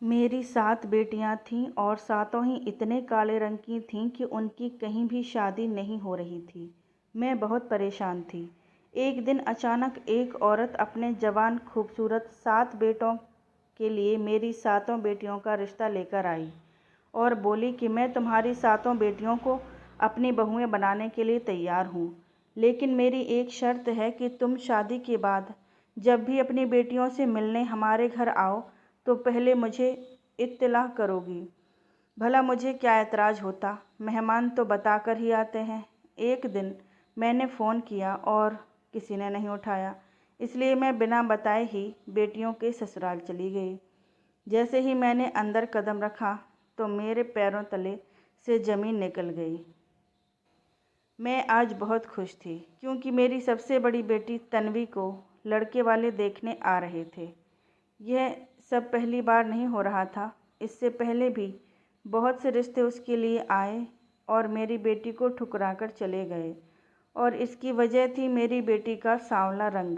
मेरी 7 बेटियां थीं और सातों ही इतने काले रंग की थीं कि उनकी कहीं भी शादी नहीं हो रही थी। मैं बहुत परेशान थी। एक दिन अचानक एक औरत अपने जवान खूबसूरत 7 बेटों के लिए मेरी सातों बेटियों का रिश्ता लेकर आई और बोली कि मैं तुम्हारी सातों बेटियों को अपनी बहुएं बनाने के लिए तैयार हूँ, लेकिन मेरी एक शर्त है कि तुम शादी के बाद जब भी अपनी बेटियों से मिलने हमारे घर आओ तो पहले मुझे इत्तला करोगी। भला मुझे क्या ऐतराज़ होता, मेहमान तो बताकर ही आते हैं। एक दिन मैंने फ़ोन किया और किसी ने नहीं उठाया, इसलिए मैं बिना बताए ही बेटियों के ससुराल चली गई। जैसे ही मैंने अंदर कदम रखा तो मेरे पैरों तले से ज़मीन निकल गई। मैं आज बहुत खुश थी क्योंकि मेरी सबसे बड़ी बेटी तन्वी को लड़के वाले देखने आ रहे थे। यह सब पहली बार नहीं हो रहा था, इससे पहले भी बहुत से रिश्ते उसके लिए आए और मेरी बेटी को ठुकराकर चले गए, और इसकी वजह थी मेरी बेटी का सांवला रंग।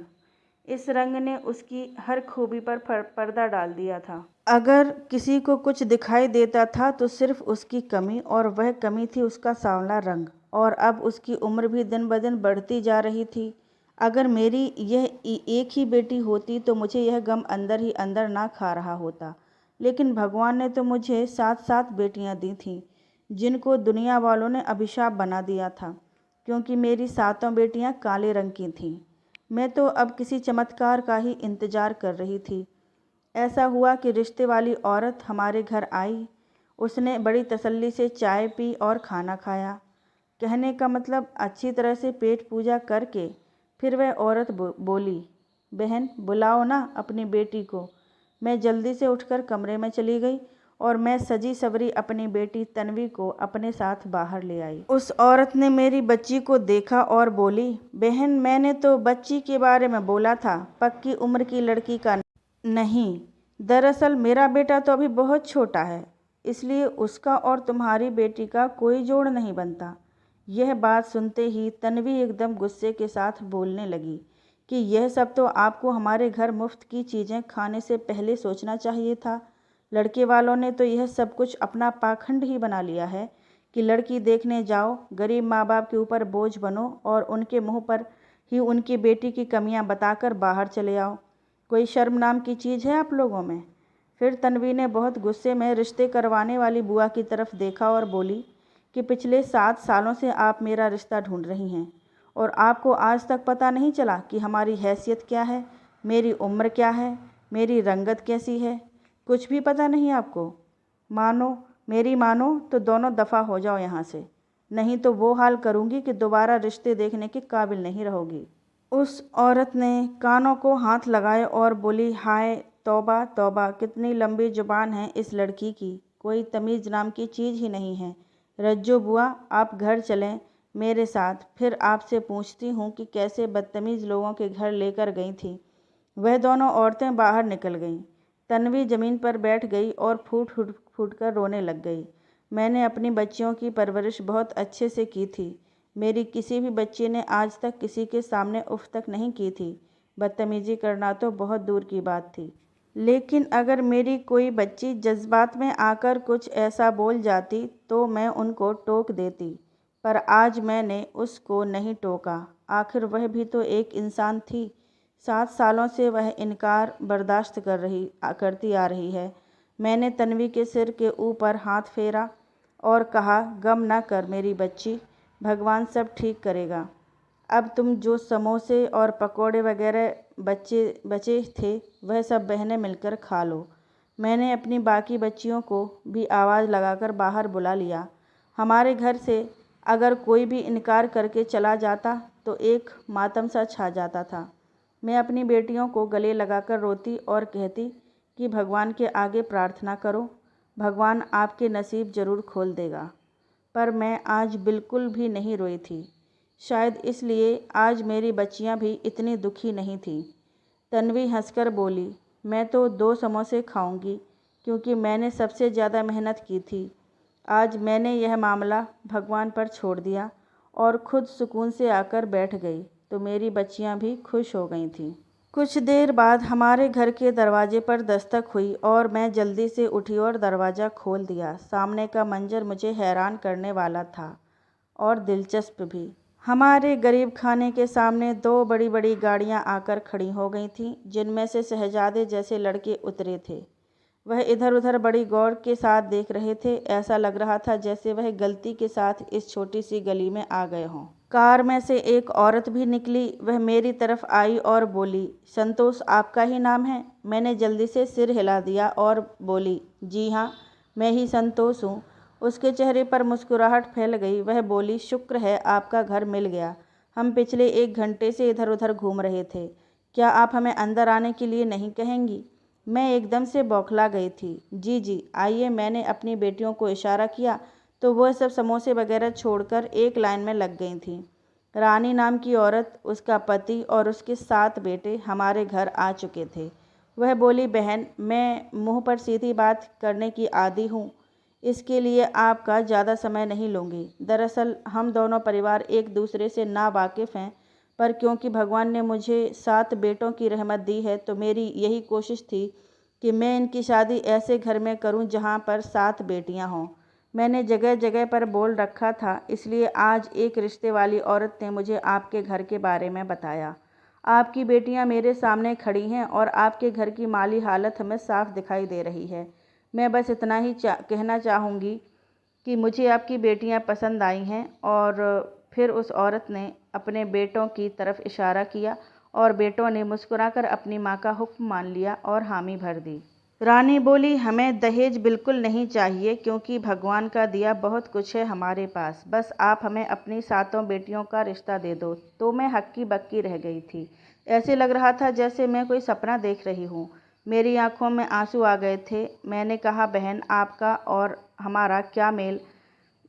इस रंग ने उसकी हर खूबी पर पर्दा डाल दिया था। अगर किसी को कुछ दिखाई देता था तो सिर्फ उसकी कमी, और वह कमी थी उसका सांवला रंग। और अब उसकी उम्र भी दिन ब दिन बढ़ती जा रही थी। अगर मेरी यह एक ही बेटी होती तो मुझे यह गम अंदर ही अंदर ना खा रहा होता, लेकिन भगवान ने तो मुझे 7 बेटियां दी थीं, जिनको दुनिया वालों ने अभिशाप बना दिया था, क्योंकि मेरी सातों बेटियां काले रंग की थीं। मैं तो अब किसी चमत्कार का ही इंतज़ार कर रही थी। ऐसा हुआ कि रिश्ते वाली औरत हमारे घर आई। उसने बड़ी तसल्ली से चाय पी और खाना खाया। कहने का मतलब अच्छी तरह से पेट पूजा करके फिर वह औरत बोली, बहन बुलाओ ना अपनी बेटी को। मैं जल्दी से उठकर कमरे में चली गई और मैं सजी सवरी अपनी बेटी तन्वी को अपने साथ बाहर ले आई। उस औरत ने मेरी बच्ची को देखा और बोली, बहन मैंने तो बच्ची के बारे में बोला था, पक्की उम्र की लड़की का नहीं। दरअसल मेरा बेटा तो अभी बहुत छोटा है, इसलिए उसका और तुम्हारी बेटी का कोई जोड़ नहीं बनता। यह बात सुनते ही तन्वी एकदम गुस्से के साथ बोलने लगी कि यह सब तो आपको हमारे घर मुफ्त की चीज़ें खाने से पहले सोचना चाहिए था। लड़के वालों ने तो यह सब कुछ अपना पाखंड ही बना लिया है कि लड़की देखने जाओ, गरीब माँ बाप के ऊपर बोझ बनो और उनके मुंह पर ही उनकी बेटी की कमियां बताकर बाहर चले आओ। कोई शर्म नाम की चीज़ है आप लोगों में? फिर तन्वी ने बहुत गुस्से में रिश्ते करवाने वाली बुआ की तरफ देखा और बोली कि पिछले 7 सालों से आप मेरा रिश्ता ढूंढ रही हैं और आपको आज तक पता नहीं चला कि हमारी हैसियत क्या है, मेरी उम्र क्या है, मेरी रंगत कैसी है। कुछ भी पता नहीं आपको? मेरी मानो तो दोनों दफ़ा हो जाओ यहाँ से, नहीं तो वो हाल करूँगी कि दोबारा रिश्ते देखने के काबिल नहीं रहोगी। उस औरत ने कानों को हाथ लगाए और बोली, हाय तौबा तौबा, कितनी लंबी जुबान है इस लड़की की, कोई तमीज़ नाम की चीज़ ही नहीं है। रज्जो बुआ आप घर चलें मेरे साथ, फिर आपसे पूछती हूँ कि कैसे बदतमीज़ लोगों के घर लेकर गई थी। वह दोनों औरतें बाहर निकल गईं। तन्वी ज़मीन पर बैठ गई और फूट फूट फूट कर रोने लग गई। मैंने अपनी बच्चियों की परवरिश बहुत अच्छे से की थी। मेरी किसी भी बच्ची ने आज तक किसी के सामने उफ तक नहीं की थी। बदतमीज़ी करना तो बहुत दूर की बात थी। लेकिन अगर मेरी कोई बच्ची जज्बात में आकर कुछ ऐसा बोल जाती तो मैं उनको टोक देती, पर आज मैंने उसको नहीं टोका। आखिर वह भी तो एक इंसान थी। 7 सालों से वह इनकार बर्दाश्त करती आ रही है। मैंने तन्वी के सिर के ऊपर हाथ फेरा और कहा, गम ना कर मेरी बच्ची, भगवान सब ठीक करेगा। अब तुम जो समोसे और पकोड़े वगैरह बचे थे वह सब बहनें मिलकर खा लो। मैंने अपनी बाकी बच्चियों को भी आवाज़ लगाकर बाहर बुला लिया। हमारे घर से अगर कोई भी इनकार करके चला जाता तो एक मातम सा छा जाता था। मैं अपनी बेटियों को गले लगाकर रोती और कहती कि भगवान के आगे प्रार्थना करो, भगवान आपके नसीब ज़रूर खोल देगा। पर मैं आज बिल्कुल भी नहीं रोई थी। शायद इसलिए आज मेरी बच्चियां भी इतनी दुखी नहीं थीं। तन्वी हंसकर बोली, मैं तो 2 समोसे खाऊंगी क्योंकि मैंने सबसे ज़्यादा मेहनत की थी। आज मैंने यह मामला भगवान पर छोड़ दिया और खुद सुकून से आकर बैठ गई तो मेरी बच्चियां भी खुश हो गई थीं। कुछ देर बाद हमारे घर के दरवाजे पर दस्तक हुई और मैं जल्दी से उठी और दरवाज़ा खोल दिया। सामने का मंजर मुझे हैरान करने वाला था और दिलचस्प भी। हमारे गरीब खाने के सामने दो बड़ी बड़ी गाड़ियां आकर खड़ी हो गई थीं, जिनमें से शहजादे जैसे लड़के उतरे थे। वह इधर उधर बड़ी गौर के साथ देख रहे थे। ऐसा लग रहा था जैसे वह गलती के साथ इस छोटी सी गली में आ गए हों। कार में से एक औरत भी निकली। वह मेरी तरफ आई और बोली, संतोष आपका ही नाम है? मैंने जल्दी से सिर हिला दिया और बोली, जी हाँ, मैं ही संतोष हूँ। उसके चेहरे पर मुस्कुराहट फैल गई। वह बोली, शुक्र है आपका घर मिल गया। हम पिछले 1 घंटे से इधर उधर घूम रहे थे। क्या आप हमें अंदर आने के लिए नहीं कहेंगी? मैं एकदम से बौखला गई थी। जी जी आइए। मैंने अपनी बेटियों को इशारा किया तो वह सब समोसे वगैरह छोड़कर एक लाइन में लग गई थीं। रानी नाम की औरत, उसका पति और उसके 7 बेटे हमारे घर आ चुके थे। वह बोली, बहन, मैं मुंह पर सीधी बात करने की आदी हूँ, इसके लिए आपका ज़्यादा समय नहीं लूँगी। दरअसल हम दोनों परिवार एक दूसरे से नावाकिफ़ हैं, पर क्योंकि भगवान ने मुझे 7 बेटों की रहमत दी है तो मेरी यही कोशिश थी कि मैं इनकी शादी ऐसे घर में करूं जहां पर 7 बेटियां हों। मैंने जगह जगह पर बोल रखा था, इसलिए आज एक रिश्ते वाली औरत ने मुझे आपके घर के बारे में बताया। आपकी बेटियां मेरे सामने खड़ी हैं और आपके घर की माली हालत हमें साफ दिखाई दे रही है। मैं बस इतना ही कहना चाहूँगी कि मुझे आपकी बेटियां पसंद आई हैं। और फिर उस औरत ने अपने बेटों की तरफ इशारा किया और बेटों ने मुस्कुराकर अपनी माँ का हुक्म मान लिया और हामी भर दी। रानी बोली, हमें दहेज बिल्कुल नहीं चाहिए, क्योंकि भगवान का दिया बहुत कुछ है हमारे पास। बस आप हमें अपनी 7 बेटियों का रिश्ता दे दो। तो मैं हक्की बक्की रह गई थी। ऐसे लग रहा था जैसे मैं कोई सपना देख रही हूँ। मेरी आंखों में आंसू आ गए थे। मैंने कहा, बहन, आपका और हमारा क्या मेल?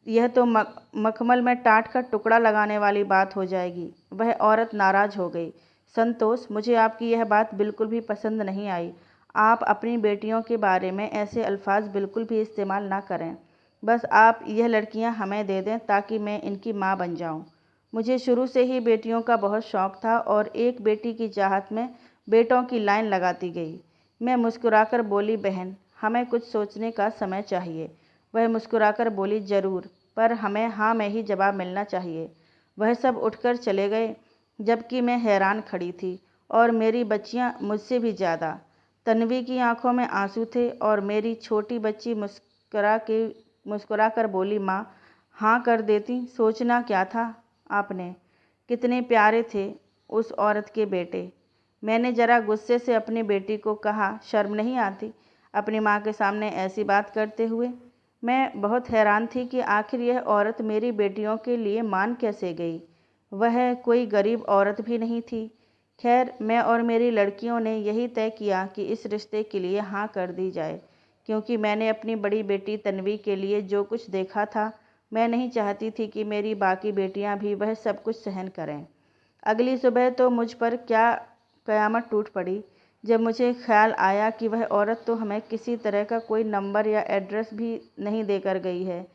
यह तो मखमल में टाट का टुकड़ा लगाने वाली बात हो जाएगी। वह औरत नाराज हो गई। संतोष, मुझे आपकी यह बात बिल्कुल भी पसंद नहीं आई। आप अपनी बेटियों के बारे में ऐसे अल्फाज बिल्कुल भी इस्तेमाल ना करें। बस आप यह लड़कियां हमें दे दें ताकि मैं इनकी माँ बन जाऊं। मुझे शुरू से ही बेटियों का बहुत शौक था और एक बेटी की चाहत में बेटों की लाइन लगाती गई। मैं मुस्कुराकर बोली, बहन, हमें कुछ सोचने का समय चाहिए। वह मुस्कुराकर बोली, जरूर, पर हमें हाँ में ही जवाब मिलना चाहिए। वह सब उठकर चले गए, जबकि मैं हैरान खड़ी थी और मेरी बच्चियां मुझसे भी ज़्यादा। तन्वी की आंखों में आंसू थे और मेरी छोटी बच्ची मुस्कुरा कर बोली, माँ, हाँ कर देती। सोचना क्या था आपने? कितने प्यारे थे उस औरत के बेटे। मैंने ज़रा गुस्से से अपनी बेटी को कहा, शर्म नहीं आती अपनी माँ के सामने ऐसी बात करते हुए? मैं बहुत हैरान थी कि आखिर यह औरत मेरी बेटियों के लिए मान कैसे गई। वह कोई गरीब औरत भी नहीं थी। खैर, मैं और मेरी लड़कियों ने यही तय किया कि इस रिश्ते के लिए हाँ कर दी जाए, क्योंकि मैंने अपनी बड़ी बेटी तन्वी के लिए जो कुछ देखा था, मैं नहीं चाहती थी कि मेरी बाकी बेटियां भी वह सब कुछ सहन करें। अगली सुबह तो मुझ पर क्या क़यामत टूट पड़ी जब मुझे ख्याल आया कि वह औरत तो हमें किसी तरह का कोई नंबर या एड्रेस भी नहीं देकर गई है।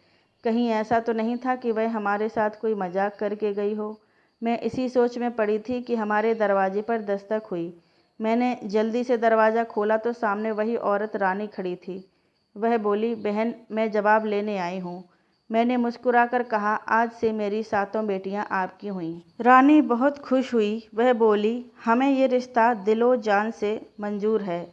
कहीं ऐसा तो नहीं था कि वह हमारे साथ कोई मजाक करके गई हो। मैं इसी सोच में पड़ी थी कि हमारे दरवाजे पर दस्तक हुई। मैंने जल्दी से दरवाज़ा खोला तो सामने वही औरत रानी खड़ी थी। वह बोली, बहन, मैं जवाब लेने आई हूँ। मैंने मुस्कुराकर कहा, आज से मेरी 7 बेटियां आपकी हुईं। रानी बहुत खुश हुई। वह बोली, हमें ये रिश्ता दिलो जान से मंजूर है,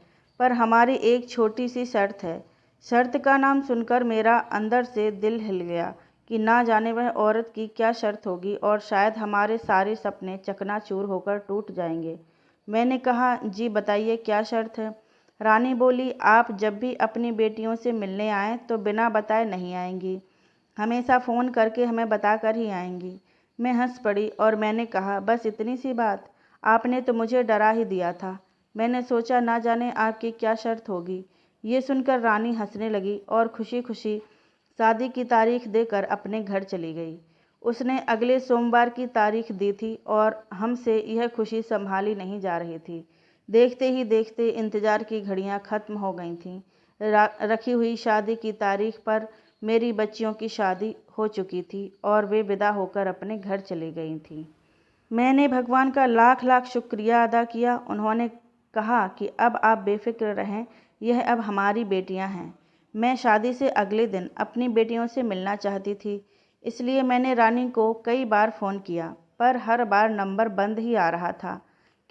पर हमारी एक छोटी सी शर्त है। शर्त का नाम सुनकर मेरा अंदर से दिल हिल गया कि ना जाने वह औरत की क्या शर्त होगी और शायद हमारे सारे सपने चकनाचूर होकर टूट जाएंगे। मैंने कहा, जी बताइए, क्या शर्त है? रानी बोली, आप जब भी अपनी बेटियों से मिलने आएँ तो बिना बताए नहीं आएंगी, हमेशा फ़ोन करके हमें बताकर ही आएंगी। मैं हंस पड़ी और मैंने कहा, बस इतनी सी बात? आपने तो मुझे डरा ही दिया था। मैंने सोचा ना जाने आपकी क्या शर्त होगी। ये सुनकर रानी हंसने लगी और खुशी खुशी शादी की तारीख देकर अपने घर चली गई। उसने अगले सोमवार की तारीख दी थी और हमसे यह खुशी संभाली नहीं जा रही थी। देखते ही देखते इंतज़ार की घड़ियां ख़त्म हो गई थीं। रखी हुई शादी की तारीख पर मेरी बच्चियों की शादी हो चुकी थी और वे विदा होकर अपने घर चली गई थीं। मैंने भगवान का लाख लाख शुक्रिया अदा किया। उन्होंने कहा कि अब आप बेफिक्र रहें, यह अब हमारी बेटियां हैं। मैं शादी से अगले दिन अपनी बेटियों से मिलना चाहती थी, इसलिए मैंने रानी को कई बार फ़ोन किया, पर हर बार नंबर बंद ही आ रहा था।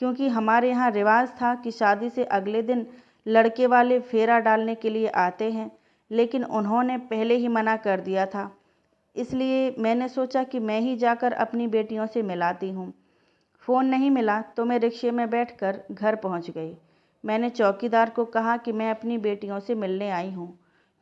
क्योंकि हमारे यहाँ रिवाज था कि शादी से अगले दिन लड़के वाले फेरा डालने के लिए आते हैं, लेकिन उन्होंने पहले ही मना कर दिया था। इसलिए मैंने सोचा कि मैं ही जाकर अपनी बेटियों से मिलाती हूँ। फ़ोन नहीं मिला तो मैं रिक्शे में बैठकर घर पहुँच गई। मैंने चौकीदार को कहा कि मैं अपनी बेटियों से मिलने आई हूँ।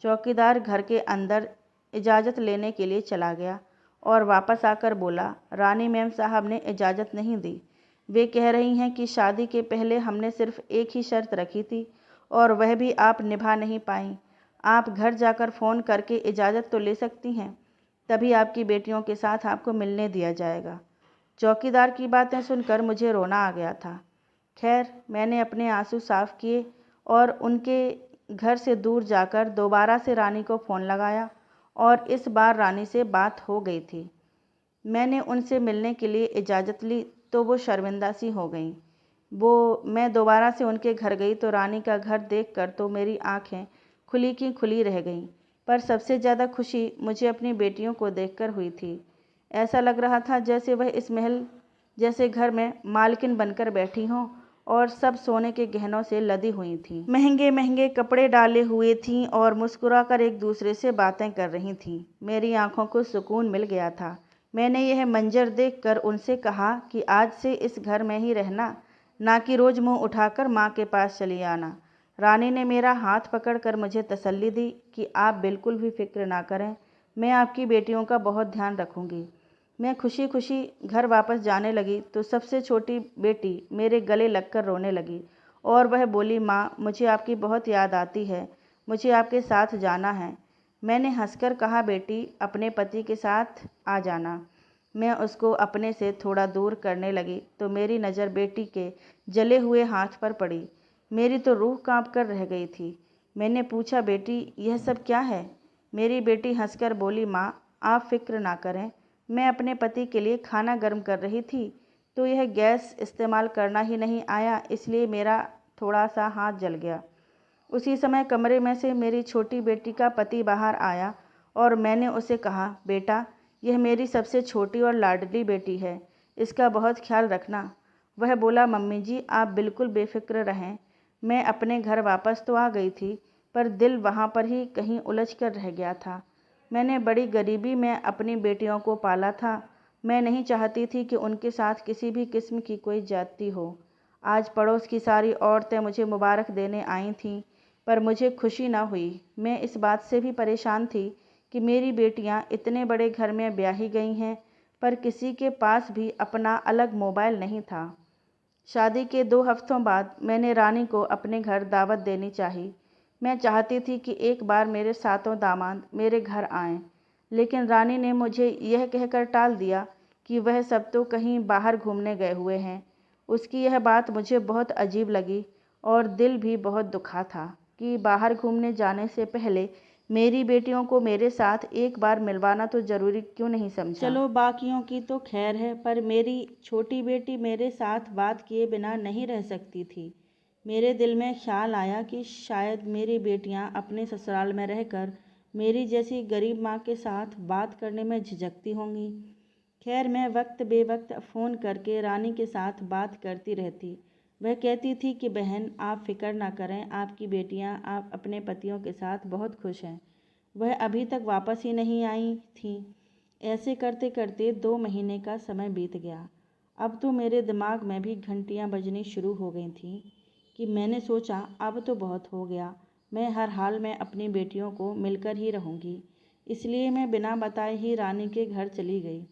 चौकीदार घर के अंदर इजाज़त लेने के लिए चला गया और वापस आकर बोला, रानी मैम साहब ने इजाज़त नहीं दी। वे कह रही हैं कि शादी के पहले हमने सिर्फ एक ही शर्त रखी थी और वह भी आप निभा नहीं पाईं। आप घर जाकर फ़ोन करके इजाज़त तो ले सकती हैं, तभी आपकी बेटियों के साथ आपको मिलने दिया जाएगा। चौकीदार की बातें सुनकर मुझे रोना आ गया था। खैर, मैंने अपने आंसू साफ किए और उनके घर से दूर जाकर दोबारा से रानी को फ़ोन लगाया और इस बार रानी से बात हो गई थी। मैंने उनसे मिलने के लिए इजाज़त ली तो वो शर्मिंदा सी हो गईं। मैं दोबारा से उनके घर गई तो रानी का घर देखकर तो मेरी आँखें खुली की खुली रह गईं। पर सबसे ज़्यादा खुशी मुझे अपनी बेटियों को देखकर हुई थी। ऐसा लग रहा था जैसे वह इस महल जैसे घर में मालकिन बनकर बैठी हों और सब सोने के गहनों से लदी हुई थीं। महंगे महंगे कपड़े डाले हुए थीं और मुस्कुराकर एक दूसरे से बातें कर रही थीं। मेरी आंखों को सुकून मिल गया था। मैंने यह मंजर देखकर उनसे कहा कि आज से इस घर में ही रहना, ना कि रोज़ मुंह उठाकर माँ के पास चली आना। रानी ने मेरा हाथ पकड़कर मुझे तसल्ली दी कि आप बिल्कुल भी फिक्र ना करें, मैं आपकी बेटियों का बहुत ध्यान रखूंगी। मैं खुशी खुशी घर वापस जाने लगी तो सबसे छोटी बेटी मेरे गले लगकर रोने लगी और वह बोली, माँ मुझे आपकी बहुत याद आती है, मुझे आपके साथ जाना है। मैंने हंसकर कहा, बेटी अपने पति के साथ आ जाना। मैं उसको अपने से थोड़ा दूर करने लगी तो मेरी नज़र बेटी के जले हुए हाथ पर पड़ी। मेरी तो रूह कांप कर रह गई थी। मैंने पूछा, बेटी यह सब क्या है? मेरी बेटी हंसकर बोली, माँ आप फिक्र ना करें, मैं अपने पति के लिए खाना गर्म कर रही थी तो यह गैस इस्तेमाल करना ही नहीं आया, इसलिए मेरा थोड़ा सा हाथ जल गया। उसी समय कमरे में से मेरी छोटी बेटी का पति बाहर आया और मैंने उसे कहा, बेटा यह मेरी सबसे छोटी और लाडली बेटी है, इसका बहुत ख्याल रखना। वह बोला, मम्मी जी आप बिल्कुल बेफिक्र रहें। मैं अपने घर वापस तो आ गई थी, पर दिल वहाँ पर ही कहीं उलझ कर रह गया था। मैंने बड़ी गरीबी में अपनी बेटियों को पाला था। मैं नहीं चाहती थी कि उनके साथ किसी भी किस्म की कोई ज्यादती हो। आज पड़ोस की सारी औरतें मुझे मुबारक देने आई थीं, पर मुझे खुशी न हुई। मैं इस बात से भी परेशान थी कि मेरी बेटियां इतने बड़े घर में ब्याही गई हैं, पर किसी के पास भी अपना अलग मोबाइल नहीं था। शादी के 2 हफ्तों बाद मैंने रानी को अपने घर दावत देनी चाही। मैं चाहती थी कि एक बार मेरे सातों दामाद मेरे घर आएं, लेकिन रानी ने मुझे यह कहकर टाल दिया कि वह सब तो कहीं बाहर घूमने गए हुए हैं। उसकी यह बात मुझे बहुत अजीब लगी और दिल भी बहुत दुखा था कि बाहर घूमने जाने से पहले मेरी बेटियों को मेरे साथ एक बार मिलवाना तो ज़रूरी क्यों नहीं समझा। चलो बाकियों की तो खैर है, पर मेरी छोटी बेटी मेरे साथ बात किए बिना नहीं रह सकती थी। मेरे दिल में ख्याल आया कि शायद मेरी बेटियां अपने ससुराल में रहकर मेरी जैसी गरीब माँ के साथ बात करने में झिझकती होंगी। खैर मैं वक्त बेवक्त फ़ोन करके रानी के साथ बात करती रहती। वह कहती थी कि बहन आप फ़िक्र ना करें, आपकी बेटियां आप अपने पतियों के साथ बहुत खुश हैं। वह अभी तक वापस ही नहीं आई थीं। ऐसे करते करते 2 महीने का समय बीत गया। अब तो मेरे दिमाग में भी घंटियां बजनी शुरू हो गई थीं कि मैंने सोचा अब तो बहुत हो गया, मैं हर हाल में अपनी बेटियों को मिलकर ही रहूँगी। इसलिए मैं बिना बताए ही रानी के घर चली गई।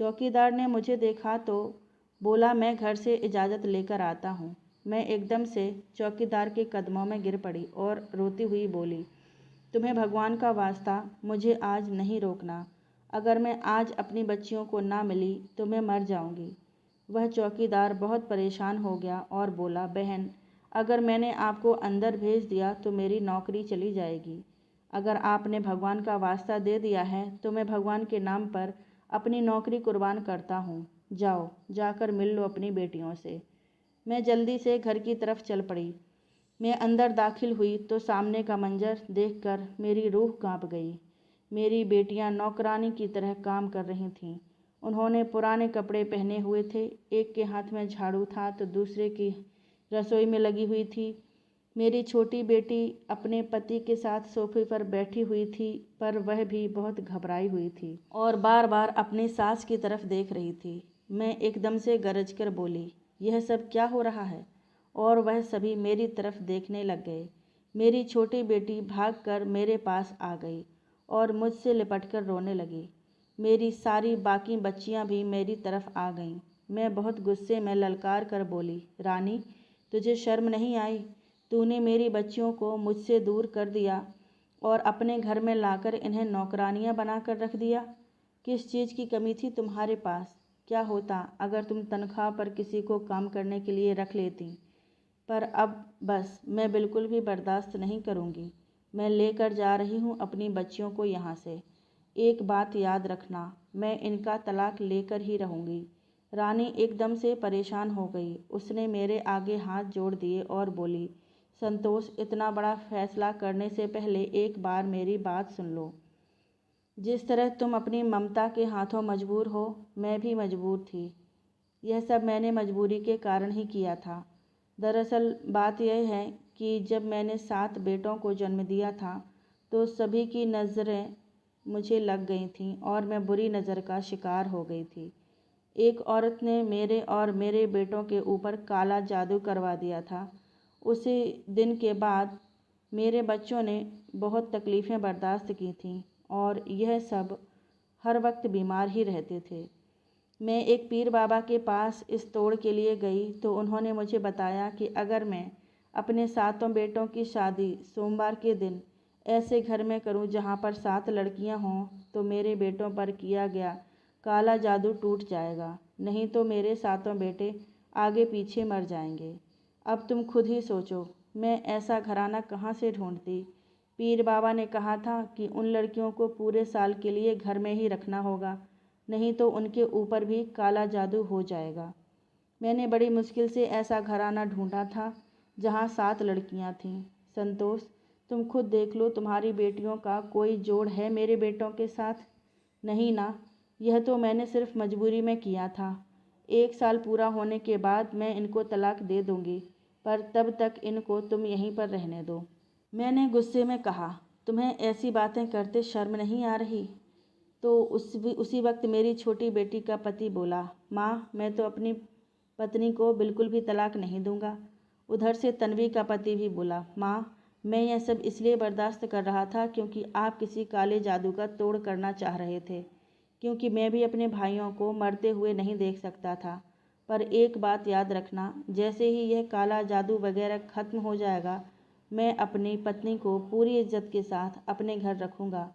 चौकीदार ने मुझे देखा तो बोला, मैं घर से इजाज़त लेकर आता हूँ। मैं एकदम से चौकीदार के कदमों में गिर पड़ी और रोती हुई बोली, तुम्हें भगवान का वास्ता मुझे आज नहीं रोकना। अगर मैं आज अपनी बच्चियों को ना मिली तो मैं मर जाऊंगी। वह चौकीदार बहुत परेशान हो गया और बोला, बहन अगर मैंने आपको अंदर भेज दिया तो मेरी नौकरी चली जाएगी। अगर आपने भगवान का वास्ता दे दिया है तो मैं भगवान के नाम पर अपनी नौकरी कुर्बान करता हूँ। जाओ, जाकर मिल लो अपनी बेटियों से। मैं जल्दी से घर की तरफ चल पड़ी। मैं अंदर दाखिल हुई तो सामने का मंजर देखकर मेरी रूह कांप गई। मेरी बेटियां नौकरानी की तरह काम कर रही थीं। उन्होंने पुराने कपड़े पहने हुए थे, एक के हाथ में झाड़ू था तो दूसरे की रसोई में लगी हुई थी। मेरी छोटी बेटी अपने पति के साथ सोफे पर बैठी हुई थी, पर वह भी बहुत घबराई हुई थी और बार बार अपनी सास की तरफ देख रही थी। मैं एकदम से गरज कर बोली, यह सब क्या हो रहा है? और वह सभी मेरी तरफ देखने लग गए। मेरी छोटी बेटी भागकर मेरे पास आ गई और मुझसे लिपटकर रोने लगी। मेरी सारी बाकी बच्चियां भी मेरी तरफ आ गईं। मैं बहुत गुस्से में ललकार कर बोली, रानी, तुझे शर्म नहीं आई? तूने मेरी बच्चियों को मुझसे दूर कर दिया और अपने घर में लाकर इन्हें नौकरानियां बनाकर रख दिया। किस चीज़ की कमी थी तुम्हारे पास? क्या होता अगर तुम तनख्वाह पर किसी को काम करने के लिए रख लेती? पर अब बस, मैं बिल्कुल भी बर्दाश्त नहीं करूँगी। मैं लेकर जा रही हूँ अपनी बच्चियों को यहाँ से। एक बात याद रखना, मैं इनका तलाक लेकर ही रहूँगी। रानी एकदम से परेशान हो गई। उसने मेरे आगे हाथ जोड़ दिए और बोली, संतोष, इतना बड़ा फैसला करने से पहले एक बार मेरी बात सुन लो। जिस तरह तुम अपनी ममता के हाथों मजबूर हो, मैं भी मजबूर थी। यह सब मैंने मजबूरी के कारण ही किया था। दरअसल बात यह है कि जब मैंने 7 बेटों को जन्म दिया था तो सभी की नज़रें मुझे लग गई थीं और मैं बुरी नज़र का शिकार हो गई थी। एक औरत ने मेरे और मेरे बेटों के ऊपर काला जादू करवा दिया था। उसी दिन के बाद मेरे बच्चों ने बहुत तकलीफ़ें बर्दाश्त की थीं और यह सब हर वक्त बीमार ही रहते थे। मैं एक पीर बाबा के पास इस तोड़ के लिए गई तो उन्होंने मुझे बताया कि अगर मैं अपने 7 बेटों की शादी सोमवार के दिन ऐसे घर में करूं जहां पर 7 लड़कियां हों तो मेरे बेटों पर किया गया काला जादू टूट जाएगा, नहीं तो मेरे 7 बेटे आगे पीछे मर जाएंगे। अब तुम खुद ही सोचो, मैं ऐसा घराना कहाँ से ढूंढती? पीर बाबा ने कहा था कि उन लड़कियों को पूरे साल के लिए घर में ही रखना होगा, नहीं तो उनके ऊपर भी काला जादू हो जाएगा। मैंने बड़ी मुश्किल से ऐसा घराना ढूंढा था जहाँ 7 लड़कियाँ थीं। संतोष, तुम खुद देख लो, तुम्हारी बेटियों का कोई जोड़ है मेरे बेटों के साथ? नहीं ना, यह तो मैंने सिर्फ मजबूरी में किया था। 1 साल पूरा होने के बाद मैं इनको तलाक दे दूँगी, पर तब तक इनको तुम यहीं पर रहने दो। मैंने गुस्से में कहा, तुम्हें ऐसी बातें करते शर्म नहीं आ रही? तो उसी वक्त मेरी छोटी बेटी का पति बोला, माँ, मैं तो अपनी पत्नी को बिल्कुल भी तलाक नहीं दूंगा। उधर से तन्वी का पति भी बोला, माँ, मैं यह सब इसलिए बर्दाश्त कर रहा था क्योंकि आप किसी काले जादू का तोड़ करना चाह रहे थे, क्योंकि मैं भी अपने भाइयों को मरते हुए नहीं देख सकता था। पर एक बात याद रखना, जैसे ही यह काला जादू वगैरह खत्म हो जाएगा, मैं अपनी पत्नी को पूरी इज्जत के साथ अपने घर रखूँगा।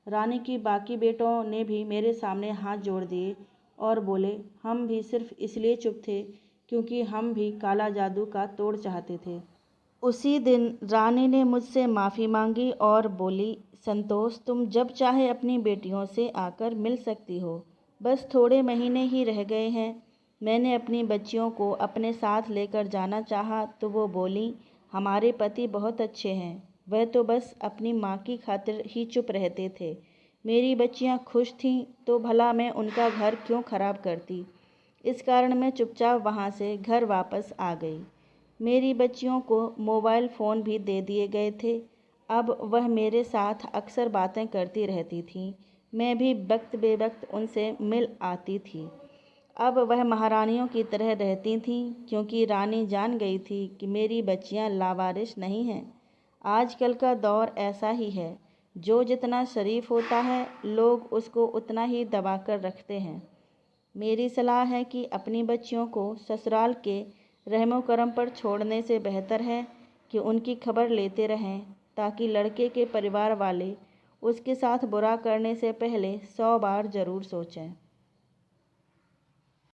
रानी की बाकी बेटों ने भी मेरे सामने हाथ जोड़ दिए और बोले, हम भी सिर्फ इसलिए चुप थे क्योंकि हम भी काला जादू का तोड़ चाहते थे। उसी दिन रानी ने मुझसे माफ़ी मांगी और बोली, संतोष, तुम जब चाहे अपनी बेटियों से आकर मिल सकती हो। बस थोड़े महीने ही रह गए हैं। मैंने अपनी बच्चियों को अपने साथ लेकर जाना चाहा तो वो बोली, हमारे पति बहुत अच्छे हैं, वह तो बस अपनी माँ की खातिर ही चुप रहते थे। मेरी बच्चियाँ खुश थीं तो भला मैं उनका घर क्यों खराब करती? इस कारण मैं चुपचाप वहाँ से घर वापस आ गई। मेरी बच्चियों को मोबाइल फ़ोन भी दे दिए गए थे। अब वह मेरे साथ अक्सर बातें करती रहती थीं। मैं भी वक्त बेवक्त उनसे मिल आती थी। अब वह महारानियों की तरह रहती थीं क्योंकि रानी जान गई थी कि मेरी बच्चियां लावारिस नहीं हैं। आजकल का दौर ऐसा ही है, जो जितना शरीफ होता है लोग उसको उतना ही दबा कर रखते हैं। मेरी सलाह है कि अपनी बच्चियों को ससुराल के रहमो करम पर छोड़ने से बेहतर है कि उनकी खबर लेते रहें, ताकि लड़के के परिवार वाले उसके साथ बुरा करने से पहले 100 बार ज़रूर सोचें।